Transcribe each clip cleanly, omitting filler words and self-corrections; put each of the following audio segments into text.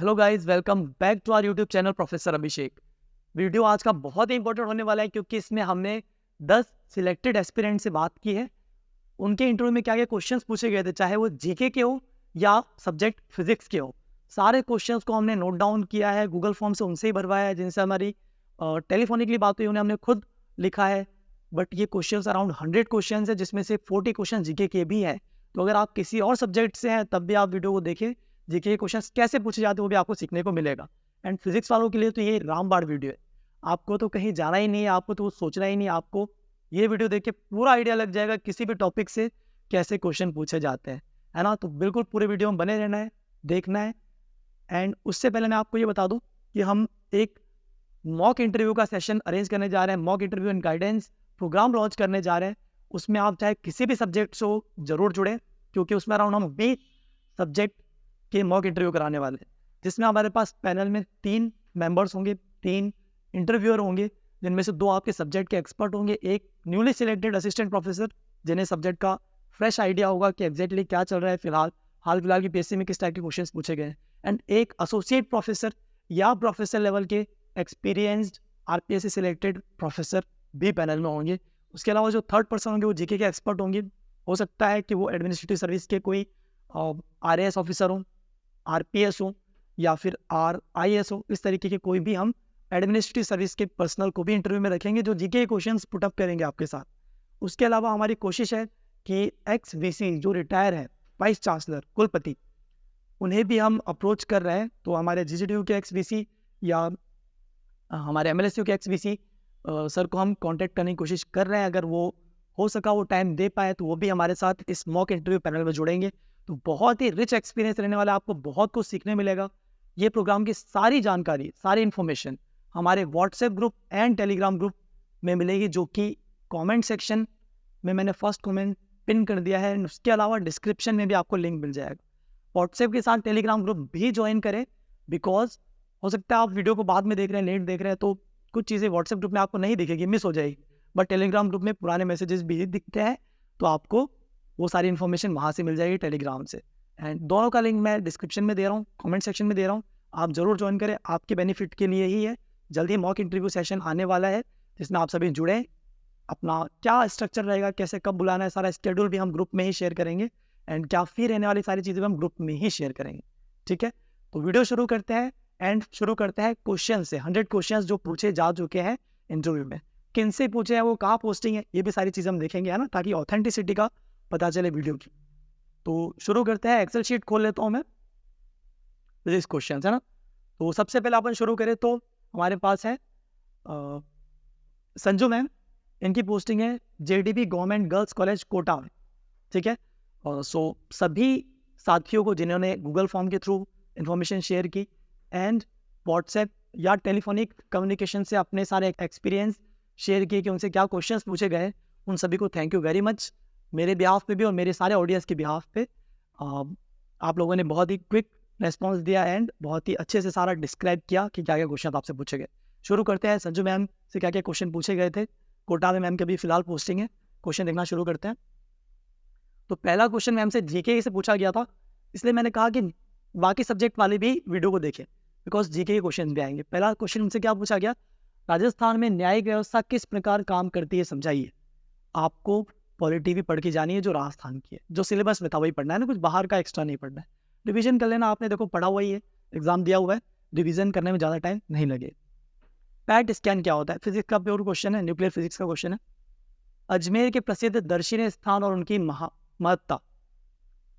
Hello guys, welcome back to our YouTube channel professor Abhishek. Video आज का बहुत ही important होने वाला है क्योंकि इसमें हमने 10 सिलेक्टेड एस्पिरेंट से बात की है। उनके इंटरव्यू में क्या क्या क्वेश्चंस पूछे गए थे, चाहे वो जीके के हो या सब्जेक्ट फिजिक्स के हो। सारे क्वेश्चंस को हमने नोट डाउन किया है, गूगल फॉर्म से उनसे ही भरवाया है जिनसे हमारी टेलीफोनिकली बात हुई, उन्हें हमने खुद लिखा है। बट ये क्वेश्चंस अराउंड 100 क्वेश्चन है जिसमें से 40 क्वेश्चन जीके के भी हैं। तो अगर आप किसी और सब्जेक्ट से हैं तब भी आप वीडियो को देखें, जीके के क्वेश्चंस कैसे पूछे जाते हैं वो भी आपको सीखने को मिलेगा। एंड फिजिक्स वालों के लिए तो ये रामबाण वीडियो है। आपको तो कहीं जाना ही नहीं है, आपको तो सोचना ही नहीं है, आपको ये वीडियो देख के पूरा आइडिया लग जाएगा किसी भी टॉपिक से कैसे क्वेश्चन पूछे जाते हैं, है ना। तो बिल्कुल पूरे वीडियो में बने रहना है, देखना है। एंड उससे पहले मैं आपको ये बता दूं कि हम एक मॉक इंटरव्यू का सेशन अरेंज करने जा रहे हैं, mock interview and guidance programme launch करने जा रहे हैं। उसमें आप चाहे किसी भी सब्जेक्ट से हो जरूर जुड़ें, क्योंकि उसमें अराउंड हम 20 सब्जेक्ट के मॉक इंटरव्यू कराने वाले हैं, जिसमें हमारे पास पैनल में 3 मेंबर्स होंगे, 3 इंटरव्यूअर होंगे, जिनमें से 2 आपके सब्जेक्ट के एक्सपर्ट होंगे, एक न्यूली सिलेक्टेड असिस्टेंट प्रोफेसर जिन्हें सब्जेक्ट का फ्रेश आइडिया होगा कि एग्जैक्टली क्या चल रहा है हाल फिलहाल की पीएससी में किस टाइप के क्वेश्चन पूछे गए हैं, एंड एक एसोसिएट प्रोफेसर या प्रोफेसर लेवल के एक्सपीरियंस्ड आरपीएससी सिलेक्टेड प्रोफेसर भी पैनल में होंगे। उसके अलावा जो थर्ड पर्सन होंगे वो जीके के एक्सपर्ट होंगे। हो सकता है कि वो एडमिनिस्ट्रेटिव सर्विस के कोई आरएएस ऑफिसर हों, आरपीएस हो या फिर आरआईएस हो, इस तरीके के कोई भी हम एडमिनिस्ट्रेटिव सर्विस के पर्सनल को भी इंटरव्यू में रखेंगे जो जीके क्वेश्चंस पुट अप करेंगे आपके साथ। उसके अलावा हमारी कोशिश है कि एक्स वीसी जो रिटायर है, वाइस चांसलर, कुलपति, उन्हें भी हम अप्रोच कर रहे हैं। तो हमारे जीजीडीयू के एक्स वीसी या हमारे एमएलएसयू के एक्स वीसी सर को हम कांटेक्ट करने की कोशिश कर रहे हैं। अगर वो हो सका, वो टाइम दे पाए, तो वो भी हमारे साथ इस मॉक इंटरव्यू पैनल में जुड़ेंगे। तो बहुत ही रिच एक्सपीरियंस रहने वाला है, आपको बहुत कुछ सीखने मिलेगा। ये प्रोग्राम की सारी जानकारी, सारी इन्फॉर्मेशन हमारे WhatsApp group and Telegram group में मिलेगी, जो कि कमेंट सेक्शन में मैंने फर्स्ट कमेंट पिन कर दिया है। उसके अलावा डिस्क्रिप्शन में भी आपको लिंक मिल जाएगा। व्हाट्सएप के साथ टेलीग्राम ग्रुप भी ज्वाइन करें, बिकॉज हो सकता है आप वीडियो को बाद में देख रहे हैं, लेट देख रहे हैं, तो कुछ चीज़ें व्हाट्सएप ग्रुप में आपको नहीं दिखेगी, मिस हो जाएगी। बट टेलीग्राम ग्रुप में पुराने मैसेजेस भी दिखते हैं, तो आपको वो सारी इन्फॉर्मेशन वहाँ से मिल जाएगी टेलीग्राम से। एंड दोनों का लिंक मैं डिस्क्रिप्शन में दे रहा हूँ, कमेंट सेक्शन में दे रहा हूँ, आप जरूर ज्वाइन करें, आपके बेनिफिट के लिए ही है। जल्दी मॉक इंटरव्यू सेशन आने वाला है जिसमें आप सभी जुड़ें। अपना क्या स्ट्रक्चर रहेगा, कैसे कब बुलाना है, सारा स्केड्यूल भी हम ग्रुप में ही शेयर करेंगे, एंड क्या फी रहने वाली सारी चीज़ें भी हम ग्रुप में ही शेयर करेंगे। ठीक है, तो वीडियो शुरू करते हैं। एंड शुरू करते हैं क्वेश्चन से। 100 क्वेश्चन जो पूछे जा चुके हैं इंटरव्यू में, किन से पूछे हैं, वो कहाँ पोस्टिंग है, ये भी सारी चीज़ें हम देखेंगे, है ना, ताकि ऑथेंटिसिटी का पता चले वीडियो की। तो शुरू करते हैं। एक्सेल शीट खोल लेता हूँ मैं, फिजिक्स क्वेश्चन है ना। तो सबसे पहले अपन शुरू करें तो हमारे पास है संजू मैम। इनकी पोस्टिंग है JDB government girls college Kota में। ठीक है, सो सभी साथियों को जिन्होंने गूगल फॉर्म के थ्रू इन्फॉर्मेशन शेयर की एंड व्हाट्सएप या टेलीफोनिक कम्युनिकेशन से अपने सारे एक्सपीरियंस शेयर किए कि उनसे क्या क्वेश्चंस पूछे गए, उन सभी को थैंक यू वेरी मच, मेरे बिहाफ पे भी और मेरे सारे ऑडियंस के बिहाफ पे। आप लोगों ने बहुत ही क्विक रेस्पॉन्स दिया एंड बहुत ही अच्छे से सारा डिस्क्राइब किया कि क्या क्या क्वेश्चन आपसे पूछे गए। शुरू करते हैं, संजू मैम से क्या क्या क्वेश्चन पूछे गए थे। कोटा में मैम के अभी फिलहाल पोस्टिंग है। क्वेश्चन देखना शुरू करते हैं। तो पहला क्वेश्चन मैम से जीके से पूछा गया था, इसलिए मैंने कहा कि बाकी सब्जेक्ट वाले भी वीडियो को देखें, बिकॉज जीके के क्वेश्चन भी आएंगे। पहला क्वेश्चन उनसे क्या पूछा गया, राजस्थान में न्यायिक व्यवस्था किस प्रकार काम करती है समझाइए। आपको पॉलिटी भी पढ़ के जानी है जो राजस्थान की है, जो सिलेबस में था वही पढ़ना है ना, कुछ बाहर का एक्स्ट्रा नहीं पढ़ना है। रिवीजन कर लेना, आपने देखो पढ़ा हुआ ही है, एग्जाम दिया हुआ है, रिवीजन करने में ज़्यादा टाइम नहीं लगे। पैट स्कैन क्या होता है, फिजिक्स का प्योर क्वेश्चन है, न्यूक्लियर फिजिक्स का क्वेश्चन है। अजमेर के प्रसिद्ध दर्शनीय स्थान और उनकी महत्ता।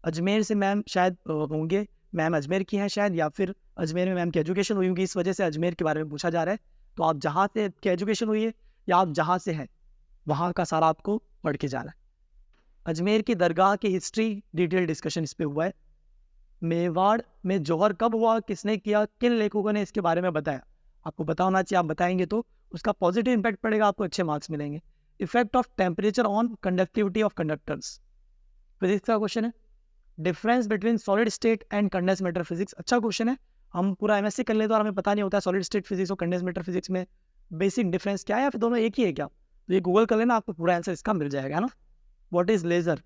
अजमेर से मैम शायद होंगे, मैम अजमेर की हैं शायद, या फिर अजमेर में मैम की एजुकेशन हुई होगी, इस वजह से अजमेर के बारे में पूछा जा रहा है। तो आप जहाँ से की एजुकेशन हुई है या आप जहाँ से हैं वहाँ का सारा आपको पढ़ के जाना है। अजमेर की दरगाह की हिस्ट्री डिटेल डिस्कशन इस पे हुआ है। मेवाड़ में जौहर कब हुआ, किसने किया, किन लेखकों ने इसके बारे में बताया। आपको पता होना चाहिए, आप बताएंगे तो उसका पॉजिटिव इंपैक्ट पड़ेगा, आपको अच्छे मार्क्स मिलेंगे। Effect of temperature on conductivity of conductors, physics का क्वेश्चन है। Difference between solid state and condense matter physics, अच्छा क्वेश्चन है। हम पूरा एमएससी कर लेते और हमें पता नहीं होता है सॉलिड स्टेट फिजिक्स और कंडेंस मैटर फिजिक्स में बेसिक डिफरेंस क्या है, या फिर दोनों एक ही है क्या। तो ये गूगल कर लेना, आपको पूरा आंसर इसका मिल जाएगा, है ना। व्हाट इज लेजर,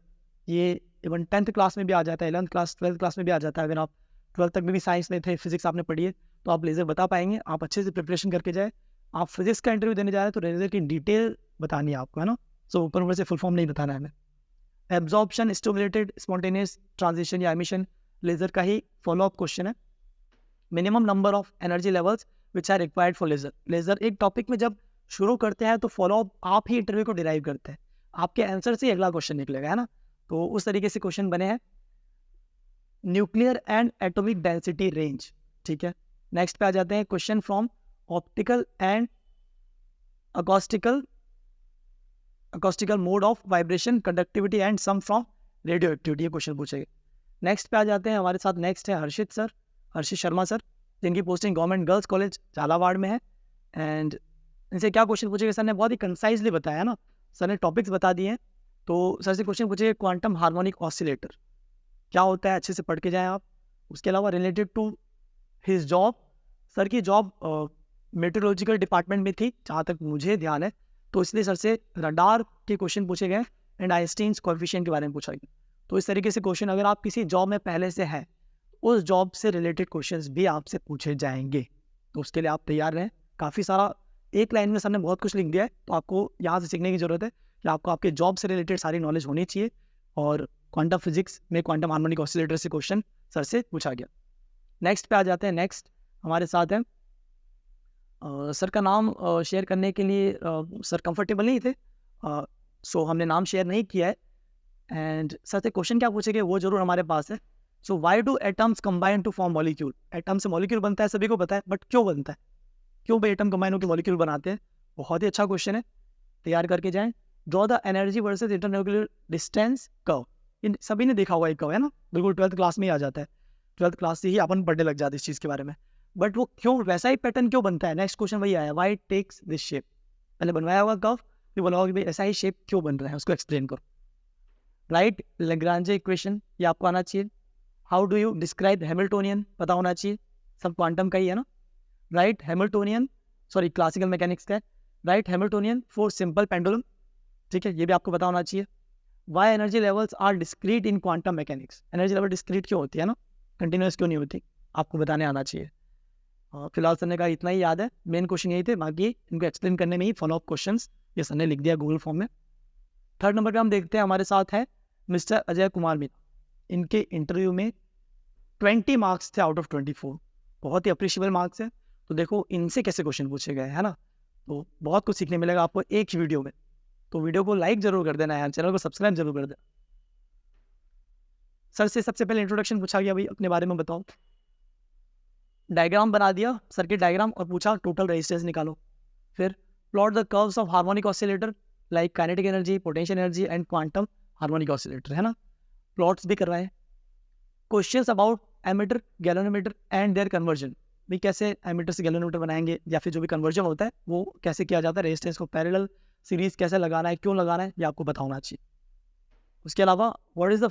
ये इवन 10th क्लास में भी आ जाता है, 11th क्लास 12th क्लास में भी आ जाता है। अगर आप 12th तक में भी साइंस में थे, फिजिक्स आपने पढ़ी है, तो आप लेज़र बता पाएंगे। आप अच्छे से प्रिपरेशन करके जाए। आप फिजिक्स का इंटरव्यू देने जा रहे हैं तो लेज़र की डिटेल बतानी है आपको, है ना। सो ऊपर ऊपर से फुल फॉर्म नहीं बताना है हमें। एब्जॉर्प्शन, स्टिमुलेटेड, स्पॉन्टेनियस ट्रांजिशन या एमिशन, लेज़र का ही फॉलोअप क्वेश्चन है। Minimum number of energy levels which are required for laser. Laser एक टॉपिक में जब शुरू करते हैं तो फॉलोअप आप ही इंटरव्यू को डिराइव करते हैं, आपके आंसर से अगला क्वेश्चन निकलेगा, है ना। तो उस तरीके से क्वेश्चन बने हैं। Nuclear and atomic density range, ठीक है। नेक्स्ट पे आ जाते हैं question from optical and acoustical mode of vibration, conductivity and some from radioactivity, ये क्वेश्चन पूछेंगे। नेक्स्ट पे आ जाते हैं, हमारे साथ नेक्स्ट है हर्षित शर्मा सर, जिनकी posting government girls college Jhalawar में है। एंड इनसे क्या क्वेश्चन पूछेगा, सर ने बहुत ही कंसाइजली बताया ना, सर ने टॉपिक्स बता दिए हैं। तो सर से क्वेश्चन पूछेगा क्वांटम हार्मोनिक ऑसिलेटर क्या होता है, अच्छे से पढ़ के जाएं आप। उसके अलावा related to his job, sir की जॉब मेट्रोलॉजिकल डिपार्टमेंट में थी जहाँ तक मुझे ध्यान है, तो इसलिए सर से रडार के क्वेश्चन पूछे गए एंड आइंस्टीन्स कोएफिशिएंट के बारे में पूछा गया। तो इस तरीके से क्वेश्चन, अगर आप किसी जॉब में पहले से हैं, उस जॉब से रिलेटेड क्वेश्चंस भी आपसे पूछे जाएंगे, तो उसके लिए आप तैयार रहें। काफ़ी सारा एक लाइन में सर ने बहुत कुछ लिख दिया है, तो आपको यहाँ से सीखने की ज़रूरत है कि आपको आपके जॉब से रिलेटेड सारी नॉलेज होनी चाहिए। और क्वांटम फिजिक्स में क्वांटम हार्मोनिक ऑसिलेटर से क्वेश्चन सर से पूछा गया। नेक्स्ट पे आ जाते हैं। नेक्स्ट हमारे साथ है सर का नाम शेयर करने के लिए सर कंफर्टेबल नहीं थे, सो हमने नाम शेयर नहीं किया है। एंड सर से क्वेश्चन क्या पूछेंगे वो जरूर हमारे पास है। So why do atoms combine to form molecule. Atom से मॉलिक्यूल बनता है, सभी को पता है, बट क्यों बनता है, क्यों भाई एटम कंबाइन होकर मॉलिक्यूल बनाते हैं। बहुत ही अच्छा क्वेश्चन है, तैयार करके जाएं। Draw the energy versus internuclear distance curve, इन सभी ने देखा होगा एक कर्व, है ना, बिल्कुल 12th क्लास में ही आ जाता है। 12th क्लास से ही अपन पढ़ने लग जाते हैं इस चीज़ के बारे में, बट वो क्यों वैसा ही पैटर्न क्यों बनता है। नेक्स्ट क्वेश्चन वही आया, वाई टेक्स दिस शेप। पहले बनवाया होगा कर्व, फिर बोला होगा कि भाई ऐसा ही शेप क्यों बन रहा है, उसको एक्सप्लेन करो। राइट लैग्रांज इक्वेशन, ये आपको आना चाहिए। How do you describe Hamiltonian, पता होना चाहिए, सब क्वांटम का ही है ना। Write Hamiltonian, sorry classical mechanics का है। Write Hamiltonian for simple pendulum, ठीक है, ये भी आपको पता होना चाहिए। Why energy levels are discrete in quantum mechanics, energy level discrete क्यों होती है ना, कंटिन्यूस क्यों नहीं होती, आपको बताने आना चाहिए। फिलहाल सर ने कहा इतना ही याद है, मेन क्वेश्चन यही थे, बाकी इनको एक्सप्लेन करने में ही फॉलोअप क्वेश्चंस ये सर ने लिख दिया गूगल फॉर्म में। थर्ड नंबर पे हम देखते हैं, हमारे साथ है मिस्टर अजय कुमार मीना। इनके इंटरव्यू में 20 मार्क्स थे आउट ऑफ 24, बहुत ही अप्रिशिएबल मार्क्स है। तो देखो इनसे कैसे क्वेश्चन पूछे गए, है ना, तो बहुत कुछ सीखने मिलेगा आपको एक ही वीडियो में। तो वीडियो को लाइक जरूर कर देना यार, चैनल को सब्सक्राइब जरूर कर देना। सर से सबसे पहले इंट्रोडक्शन पूछा गया, भाई अपने बारे में बताओ। डायग्राम बना दिया, सर्किट डायग्राम, और पूछा टोटल रेजिस्टेंस निकालो। फिर plot the curves of harmonic oscillator like kinetic energy, potential energy and quantum harmonic oscillator, है ना, प्लॉट्स भी करवाए। Questions about ammeter, galvanometer and their conversion, भाई कैसे एमीटर से गैल्वेनोमीटर बनाएंगे, या फिर जो भी कन्वर्जन होता है वो कैसे किया जाता है, रेजिस्टेंस को पैरेलल सीरीज कैसे लगाना है, क्यों लगाना है, ये आपको पता होना चाहिए। उसके अलावा what is the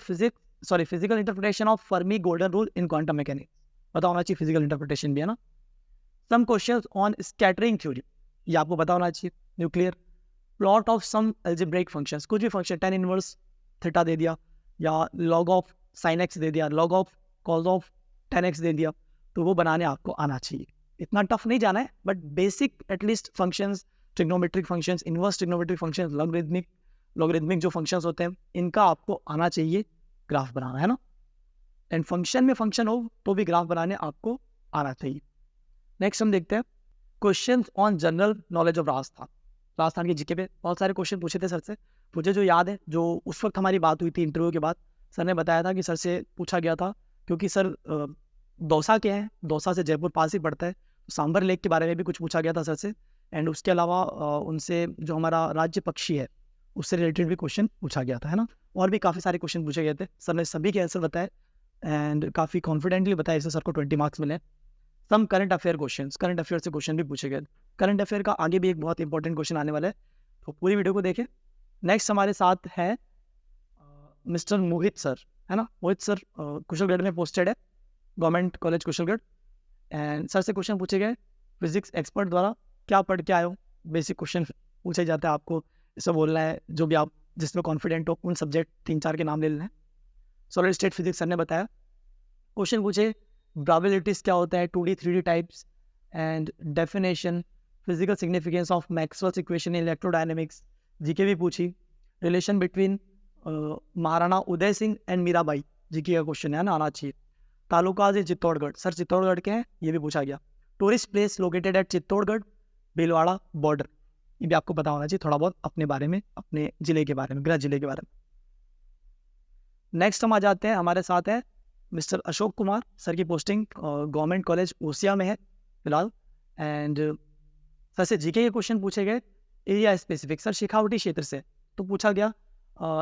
physical interpretation of Fermi golden rule in quantum mechanics, पता होना चाहिए, फिजिकल इंटरप्रिटेशन भी, है ना। Some questions on scattering theory, ये आपको पता होना चाहिए। Nuclear plot of some algebraic functions, कुछ भी फंक्शन, tan इनवर्स थीटा दे दिया, या log ऑफ sin x दे दिया, log of cos of tan x दे दिया, तो वो बनाने आपको आना चाहिए। इतना टफ नहीं जाना है, but basic at least functions, trigonometric functions, inverse trigonometric functions, logarithmic जो फंक्शंस होते हैं, इनका आपको आना चाहिए ग्राफ बनाना, है ना। एंड फंक्शन में फंक्शन हो तो भी ग्राफ बनाने आपको आना चाहिए। नेक्स्ट हम देखते हैं questions on general knowledge of Rajasthan के जीके पे बहुत सारे क्वेश्चन पूछे थे सर से। मुझे जो याद है, जो उस वक्त हमारी बात हुई थी इंटरव्यू के बाद, सर ने बताया था कि सर से पूछा गया था, क्योंकि सर दौसा के हैं, दौसा से जयपुर पास ही पड़ता है, तो सांबर लेक के बारे में भी कुछ पूछा गया था सर से। एंड उसके अलावा उनसे जो हमारा राज्य पक्षी है उससे रिलेटेड भी क्वेश्चन पूछा गया था, है ना। और भी काफ़ी सारे क्वेश्चन पूछे गए थे, सर ने सभी के आंसर बताए एंड काफ़ी कॉन्फिडेंटली बताया, इससे सर को 20 मार्क्स मिले। Some current affair question, current affair से क्वेश्चन भी पूछे गए। करंट अफेयर का आगे भी एक बहुत इंपॉर्टेंट क्वेश्चन आने वाला है, तो पूरी वीडियो को देखें। नेक्स्ट हमारे साथ है मिस्टर मोहित सर, है ना। मोहित सर कुशलगढ़ में पोस्टेड है, government college Kushalgarh. And sir से क्वेश्चन पूछे गए फिजिक्स एक्सपर्ट द्वारा, क्या पढ़ के आए हो, बेसिक क्वेश्चन पूछे जाता है आपको, इससे बोलना है जो भी आप जिसमें कॉन्फिडेंट हो, उन सब्जेक्ट 3-4 के नाम ले लेना है। सॉलिड स्टेट फिजिक्स सर ने बताया। क्वेश्चन पूछे प्रोबेबिलिटीज क्या होता है, 2D 3D types, and definition, physical significance of Maxwell's equation in electrodynamics, GK भी पूछी, relation between Maharana Uday Singh and Mirabai, GK का क्वेश्चन है ना, आना चाहिए। तालुकाज चित्तौड़गढ़, सर चित्तौड़गढ़ के हैं, ये भी पूछा गया। Tourist place located at Chittorgarh, Bhilwara border, ये भी आपको पता होना चाहिए थोड़ा बहुत अपने बारे में, अपने जिले के बारे में, गृह जिले के बारे में। नेक्स्ट हम आ जाते हैं, हमारे साथ है मिस्टर अशोक कुमार, सर की पोस्टिंग गवर्नमेंट कॉलेज ओसिया में है फिलहाल। एंड सर से जीके के क्वेश्चन पूछे गए, एरिया स्पेसिफिक, सर शेखावटी क्षेत्र से तो पूछा गया,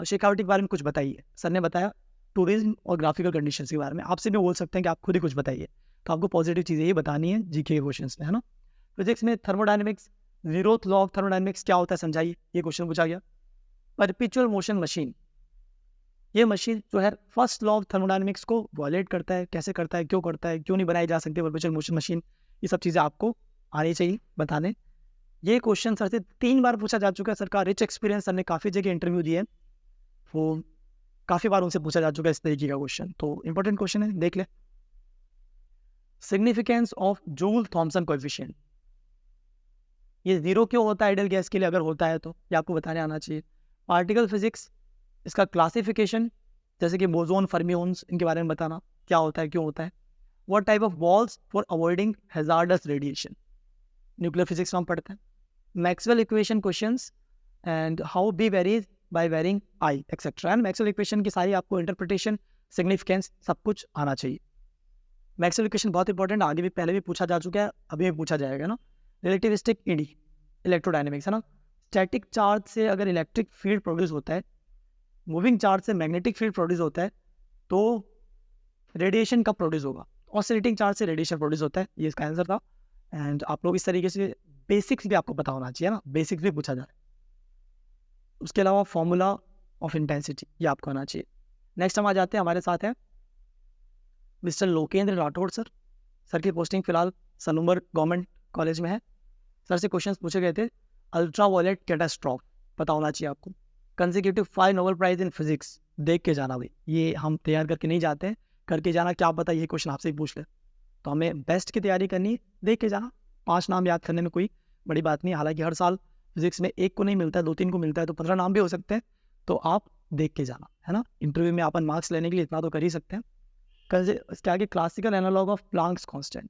शेखावटी के बारे में कुछ बताइए। सर ने बताया टूरिज्म और ग्राफिकल कंडीशंस के बारे में। आपसे भी बोल सकते हैं कि आप खुद ही कुछ बताइए, तो आपको पॉजिटिव चीज़ें ही बतानी है जीके के क्वेश्चन में, है ना। फिजिक्स में thermodynamics, zeroth law of thermodynamics क्या होता है समझाइए, ये क्वेश्चन पूछा गया। परपेचुअल मोशन मशीन, ये मशीन जो है फर्स्ट लॉ ऑफ थर्मोडायनेमिक्स को वॉयलेट करता है, कैसे करता है, क्यों नहीं बनाई जा सकती परपेचुअल मोशन मशीन, ये सब चीज़ें आपको आनी चाहिए बताने। ये क्वेश्चन सर से 3 बार पूछा जा चुका है, सर का रिच एक्सपीरियंस, सर ने काफ़ी जगह इंटरव्यू दिए हैं, वो काफ़ी बार उनसे पूछा जा चुका है इस तरीके का क्वेश्चन, तो इंपॉर्टेंट क्वेश्चन है, देख ले। Significance of Joule Thomson coefficient, ये 0 क्यों होता है आइडियल गैस के लिए, अगर होता है तो ये आपको बताने आना चाहिए। पार्टिकल फिजिक्स, इसका क्लासिफिकेशन, जैसे कि बोजोन, फर्मियोन्स, इनके बारे में बताना, क्या होता है, क्यों होता है। What type of walls for avoiding hazardous radiation, nuclear physics में हम पढ़ते हैं। Maxwell equation questions and how B varies by varying I etcetera, and Maxwell equation की सारी आपको इंटरप्रिटेशन, सिग्निफिकेंस, सब कुछ आना चाहिए। मैक्सवेल इक्वेशन बहुत इंपॉर्टेंट, आगे भी पहले भी पूछा जा चुका है, अभी भी पूछा जाएगा ना। रिलेटिविस्टिक ईडी, इलेक्ट्रोडायनेमिक्स, है ना। स्टैटिक चार्ज से अगर इलेक्ट्रिक फील्ड प्रोड्यूस होता है, मूविंग चार्ज से मैग्नेटिक फील्ड प्रोड्यूस होता है, तो रेडिएशन कब प्रोड्यूस होगा, ऑसिलेटिंग चार्ज से रेडिएशन प्रोड्यूस होता है, ये इसका आंसर था। एंड आप लोग इस तरीके से बेसिक्स भी आपको पता होना चाहिए ना, बेसिक्स भी पूछा जाए। उसके अलावा फॉर्मूला ऑफ इंटेंसिटी, ये आपको आना चाहिए। नेक्स्ट हम आ जाते हैं, हमारे साथ है mister Lokendra Rathore sir, sir की पोस्टिंग फिलहाल सनूमर गवर्नमेंट कॉलेज में है। सर से क्वेश्चंस पूछे गए थे, अल्ट्रा वायलेट कैटास्ट्रॉफ पता होना चाहिए आपको। Consecutive 5 Nobel prize in physics, देख के जाना भाई, ये हम तैयार करके नहीं जाते हैं, करके जाना, क्या पता ये क्वेश्चन आपसे ही पूछ ले, तो हमें बेस्ट की तैयारी करनी है, देख के जाना। 5 नाम याद करने में कोई बड़ी बात नहीं, हालांकि हर साल फिजिक्स में 1 को नहीं मिलता है, 2-3 को मिलता है, तो 15 नाम भी हो सकते हैं, तो आप देख के जाना, है ना। इंटरव्यू में अपन मार्क्स लेने के लिए इतना तो कर ही सकते हैं। इसके आगे classical analogue of Planck's constant,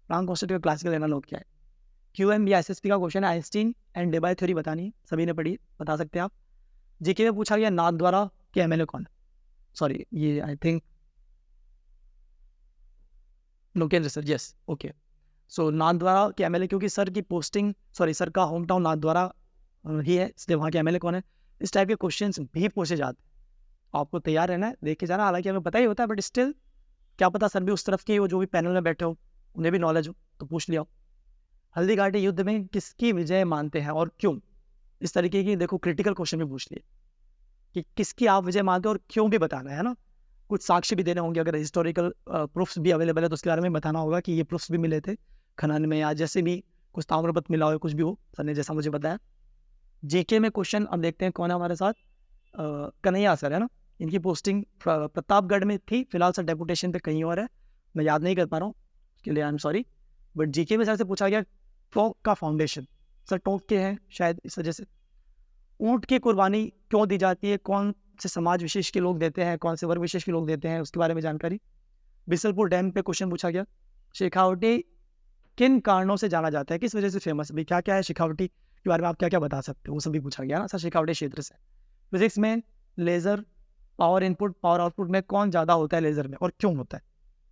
Planck constant का क्लासिकल एनालॉग क्या है। QM या SSP का क्वेश्चन है, आइंस्टीन एंड डेबाय थ्योरी बतानी है, सभी ने पढ़ी, बता सकते हैं आप। जीके में पूछा गया नाथ द्वारा के MLA कौन, सॉरी ये I think Lokendra sir, yes okay. So Nathdwara के MLA, क्योंकि सर की पोस्टिंग, सॉरी सर का होम टाउन नाथ द्वारा ही है, इसलिए वहाँ के MLA कौन है। इस टाइप के क्वेश्चंस भी पूछे जाते हैं, आपको तैयार रहना है, देख के जाना। हालांकि हमें पता ही होता है, बट स्टिल क्या पता सर भी उस तरफ के हो, जो भी पैनल में बैठे हो उन्हें भी नॉलेज हो, तो पूछ लिया। हल्दी घाटी युद्ध में किसकी विजय मानते हैं और क्यों, इस तरीके की देखो क्रिटिकल क्वेश्चन भी पूछ लिए कि किसकी आप विजय मानते हो और क्यों भी बताना है ना। कुछ साक्ष्य भी देने होंगे, अगर हिस्टोरिकल प्रूफ्स भी अवेलेबल है तो उसके बारे में बताना होगा कि ये प्रूफ्स भी मिले थे खनन में, या जैसे भी कुछ ताम्रपत्र मिला हो, कुछ भी हो, सर ने जैसा मुझे बताया। जेके में क्वेश्चन अब देखते हैं कौन है हमारे साथ, कन्हैया सर, है ना। इनकी पोस्टिंग प्रतापगढ़ में थी, फिलहाल सर डेपुटेशन पे कहीं और है, मैं याद नहीं कर पा रहा हूँ, उसके लिए I am sorry. But GK में सर से पूछा गया टोंक का फाउंडेशन, सर टोंक के हैं शायद, इस वजह से ऊँट की कुर्बानी क्यों दी जाती है, कौन से समाज विशेष के लोग देते हैं, कौन से वर्ग विशेष के लोग देते हैं, उसके बारे में जानकारी। बिसलपुर डैम पे क्वेश्चन पूछा गया, शेखावटी किन कारणों से जाना जाता है, किस वजह से फेमस है, क्या क्या है शेखावटी के बारे में आप क्या क्या बता सकते हो, वो सभी पूछा गया ना सर शेखावटी क्षेत्र से। फिजिक्स में laser power input power output में कौन ज़्यादा होता है लेज़र में और क्यों होता है,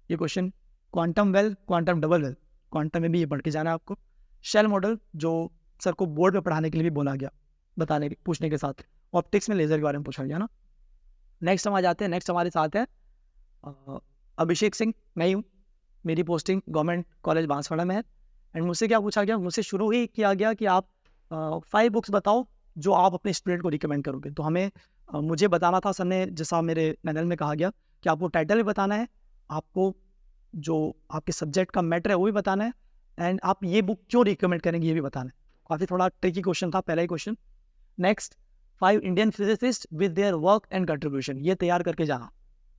ये question. Quantum well, quantum double well, quantum में भी ये पढ़ के जाना है आपको। शेल मॉडल, जो सर को बोर्ड पे पढ़ाने के लिए भी बोला गया, बताने के पूछने के साथ। ऑप्टिक्स में लेज़र के बारे में पूछा गया ना। नेक्स्ट हम आ जाते हैं, नेक्स्ट हमारे साथ है अभिषेक सिंह, मैं ही हूँ, मेरी पोस्टिंग गवर्नमेंट कॉलेज बांसवाड़ा में है। एंड मुझसे क्या पूछा गया, मुझसे शुरू ही किया गया कि आप 5 बुक्स बताओ जो आप अपने स्टूडेंट को रिकमेंड करोगे। तो हमें मुझे बताना था, सर ने जैसा मेरे पैनल में कहा गया कि आपको टाइटल भी बताना है, आपको जो आपके सब्जेक्ट का मैटर है वो भी बताना है, एंड आप ये बुक क्यों रिकमेंड करेंगे ये भी बताना है। काफ़ी थोड़ा ट्रिकी क्वेश्चन था पहला ही question. Next 5 Indian physicist with their work and contribution, ये तैयार करके जाना।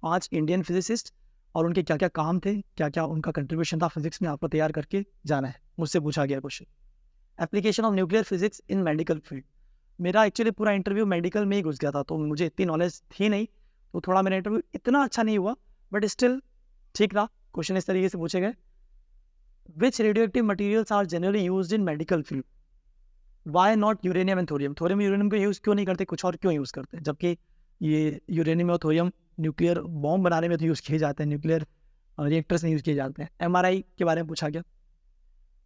5 इंडियन फिजिसिस्ट और उनके क्या क्या काम थे, क्या क्या उनका कंट्रीब्यूशन था फिजिक्स में, आपको तैयार करके जाना है। मुझसे पूछा गया question, application of nuclear physics in medical field. मेरा एक्चुअली पूरा इंटरव्यू मेडिकल में ही घुस गया था, तो मुझे इतनी नॉलेज थी नहीं, तो थोड़ा मेरा इंटरव्यू इतना अच्छा नहीं हुआ, बट स्टिल ठीक रहा। क्वेश्चन इस तरीके से पूछे गए, which radioactive materials are generally used in medical field, why not uranium and thorium. Thorium uranium को यूज़ क्यों नहीं करते, कुछ और क्यों यूज़ करते हैं, जबकि ये यूरेनियम और थोरियम न्यूक्लियर बॉम्ब बनाने में तो यूज़ किए जाते हैं, न्यूक्लियर रिएक्टर्स में यूज़ किए जाते हैं। एमआरआई के बारे में पूछा गया,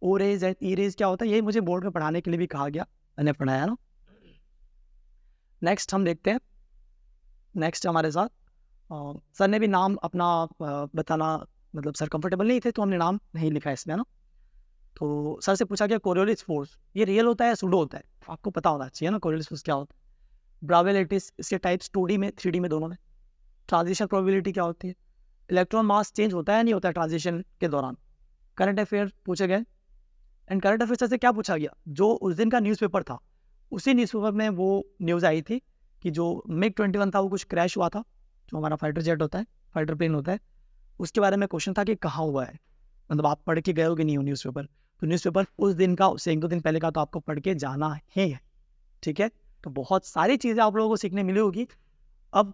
ओ रेज एंड ई रेज क्या होता है, यही मुझे बोर्ड में पढ़ाने के लिए भी कहा गया, मैंने पढ़ाया ना। नेक्स्ट हम देखते हैं, नेक्स्ट हमारे साथ सर ने भी नाम अपना बताना, मतलब सर कंफर्टेबल नहीं थे तो हमने नाम नहीं लिखा है इसमें ना। तो सर से पूछा गया कोरियोलिस फोर्स, ये रियल होता है सूडो होता है, आपको पता होना चाहिए ना कोरियोलिस फोर्स क्या होता है। ब्रावे लैटिस, इसके टाइप्स 2D में 3D में दोनों में। ट्रांजिशन प्रोबेबिलिटी क्या होती है, इलेक्ट्रॉन मास चेंज होता है नहीं होता है ट्रांजिशन के दौरान। करंट अफेयर पूछे गए, एंड करंट अफेयर से क्या पूछा गया, जो उस दिन का न्यूज़पेपर था उसी न्यूज़पेपर में वो न्यूज़ आई थी कि जो MiG-21 था वो कुछ क्रैश हुआ था, जो हमारा फाइटर जेट होता है, फाइटर प्लेन होता है, उसके बारे में क्वेश्चन था कि कहाँ हुआ है। मतलब आप पढ़ के गए हो कि नहीं हो न्यूज़पेपर, तो न्यूज़पेपर उस दिन का, उससे 1-2 दिन पहले का तो आपको पढ़ के जाना ही है, ठीक है। तो बहुत सारी चीज़ें आप लोगों को सीखने मिली होगी। अब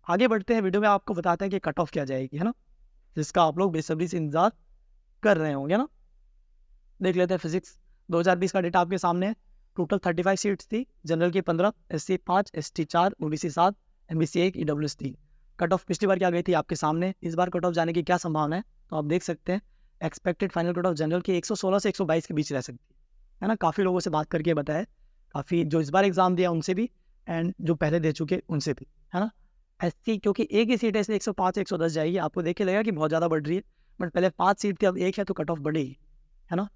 आगे बढ़ते हैं, वीडियो में आपको बताते हैं कि कट ऑफ क्या जाएगी, है ना, जिसका आप लोग बेसब्री से इंतजार कर रहे होंगे ना। देख लेते हैं फिजिक्स 2020 का डेटा आपके सामने है। टोटल 35 सीट्स थी, जनरल की 15, SC 5, ST 4, OBC 7, MBC 1, EWS 3। Cut off पिछली बार क्या गई थी आपके सामने, इस बार कट ऑफ जाने की क्या संभावना है, तो आप देख सकते हैं expected final cut off general की 116 से 122 के बीच रह सकती है ना। काफ़ी लोगों से बात करके बताया, काफ़ी जो इस बार एग्जाम दिया उनसे भी, एंड जो पहले दे चुके उनसे भी, है ना। SC क्योंकि एक ही सीट है इसलिए 105 से 110 जाएगी, आपको देख के लगेगा कि बहुत ज़्यादा बढ़ रही है, बट पहले 5 सीट थी, अब 1 है तो कट ऑफ बढ़ेगी, है ना।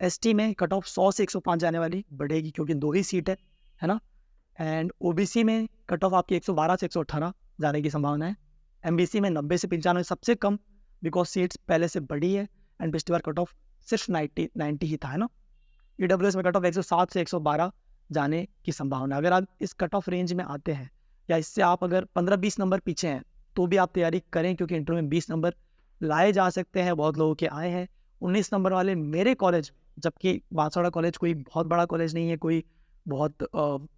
ST में कट ऑफ 100 से 105 जाने वाली, बढ़ेगी क्योंकि 2 ही सीट है ना। एंड OBC में कट ऑफ आपकी 112 से 118 जाने की संभावना है। MBC में 90 से 95 सबसे कम, बिकॉज सीट्स पहले से बढ़ी है, एंड पिछली बार कट ऑफ सिर्फ 90 ही था, है ना। EWS में कट ऑफ 107 से 112 जाने की संभावना। अगर आप इस कट ऑफ रेंज में आते हैं, या इससे आप अगर 15-20 नंबर पीछे हैं, तो भी आप तैयारी करें, क्योंकि इंटरव्यू में 20 नंबर लाए जा सकते हैं, बहुत लोगों के आए हैं 19 नंबर वाले मेरे कॉलेज, जबकि बांसवाड़ा कॉलेज कोई बहुत बड़ा कॉलेज नहीं है, कोई बहुत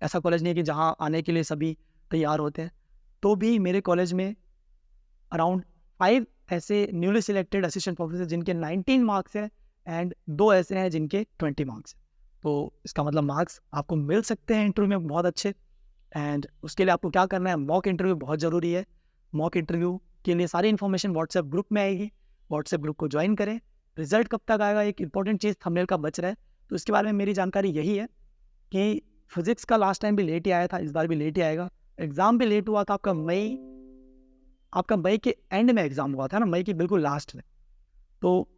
ऐसा कॉलेज नहीं है कि जहाँ आने के लिए सभी तैयार होते हैं, तो भी मेरे कॉलेज में अराउंड 5 ऐसे न्यूली सिलेक्टेड असिस्टेंट प्रोफेसर जिनके 19 मार्क्स हैं, एंड 2 ऐसे हैं जिनके 20 मार्क्स हैं। तो इसका मतलब मार्क्स आपको मिल सकते हैं इंटरव्यू में बहुत अच्छे, एंड उसके लिए आपको क्या करना है, मॉक इंटरव्यू बहुत ज़रूरी है। मॉक इंटरव्यू के लिए सारी इन्फॉर्मेशन व्हाट्सएप ग्रुप में आएगी, व्हाट्सएप ग्रुप को ज्वाइन करें। रिजल्ट कब तक आएगा, एक इंपॉर्टेंट चीज़ थंबनेल का बच रहा है, तो इसके बारे में मेरी जानकारी यही है कि फिजिक्स का लास्ट टाइम भी लेट ही आया था, इस बार भी लेट ही आएगा। एग्ज़ाम भी लेट हुआ था, आपका मई के एंड में एग्ज़ाम हुआ था ना, मई की बिल्कुल लास्ट में, तो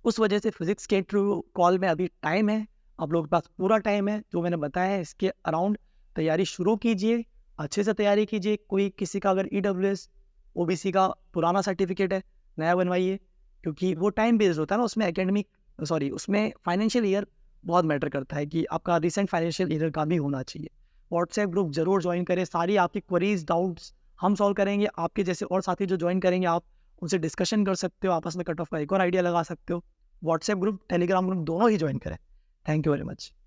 उस वजह से फिजिक्स के इंटरव्यू कॉल में अभी टाइम है, आप लोगों के पास पूरा टाइम है, जो मैंने बताया है इसके अराउंड तैयारी शुरू कीजिए, अच्छे से तैयारी कीजिए। कोई किसी का अगर EWS OBC का पुराना सर्टिफिकेट है, नया बनवाइए, क्योंकि वो टाइम बेस्ड होता है ना, उसमें उसमें फाइनेंशियल ईयर बहुत मैटर करता है, कि आपका रिसेंट फाइनेंशियल ईयर का भी होना चाहिए। व्हाट्सएप ग्रुप जरूर ज्वाइन करें, सारी आपकी क्वेरीज डाउट्स हम सॉल्व करेंगे, आपके जैसे और साथी जो ज्वाइन करेंगे आप उनसे डिस्कशन कर सकते हो, आपस में कट ऑफ का एक और आइडिया लगा सकते हो। व्हाट्सएप ग्रुप, टेलीग्राम ग्रुप दोनों ही ज्वाइन करें। Thank you very much.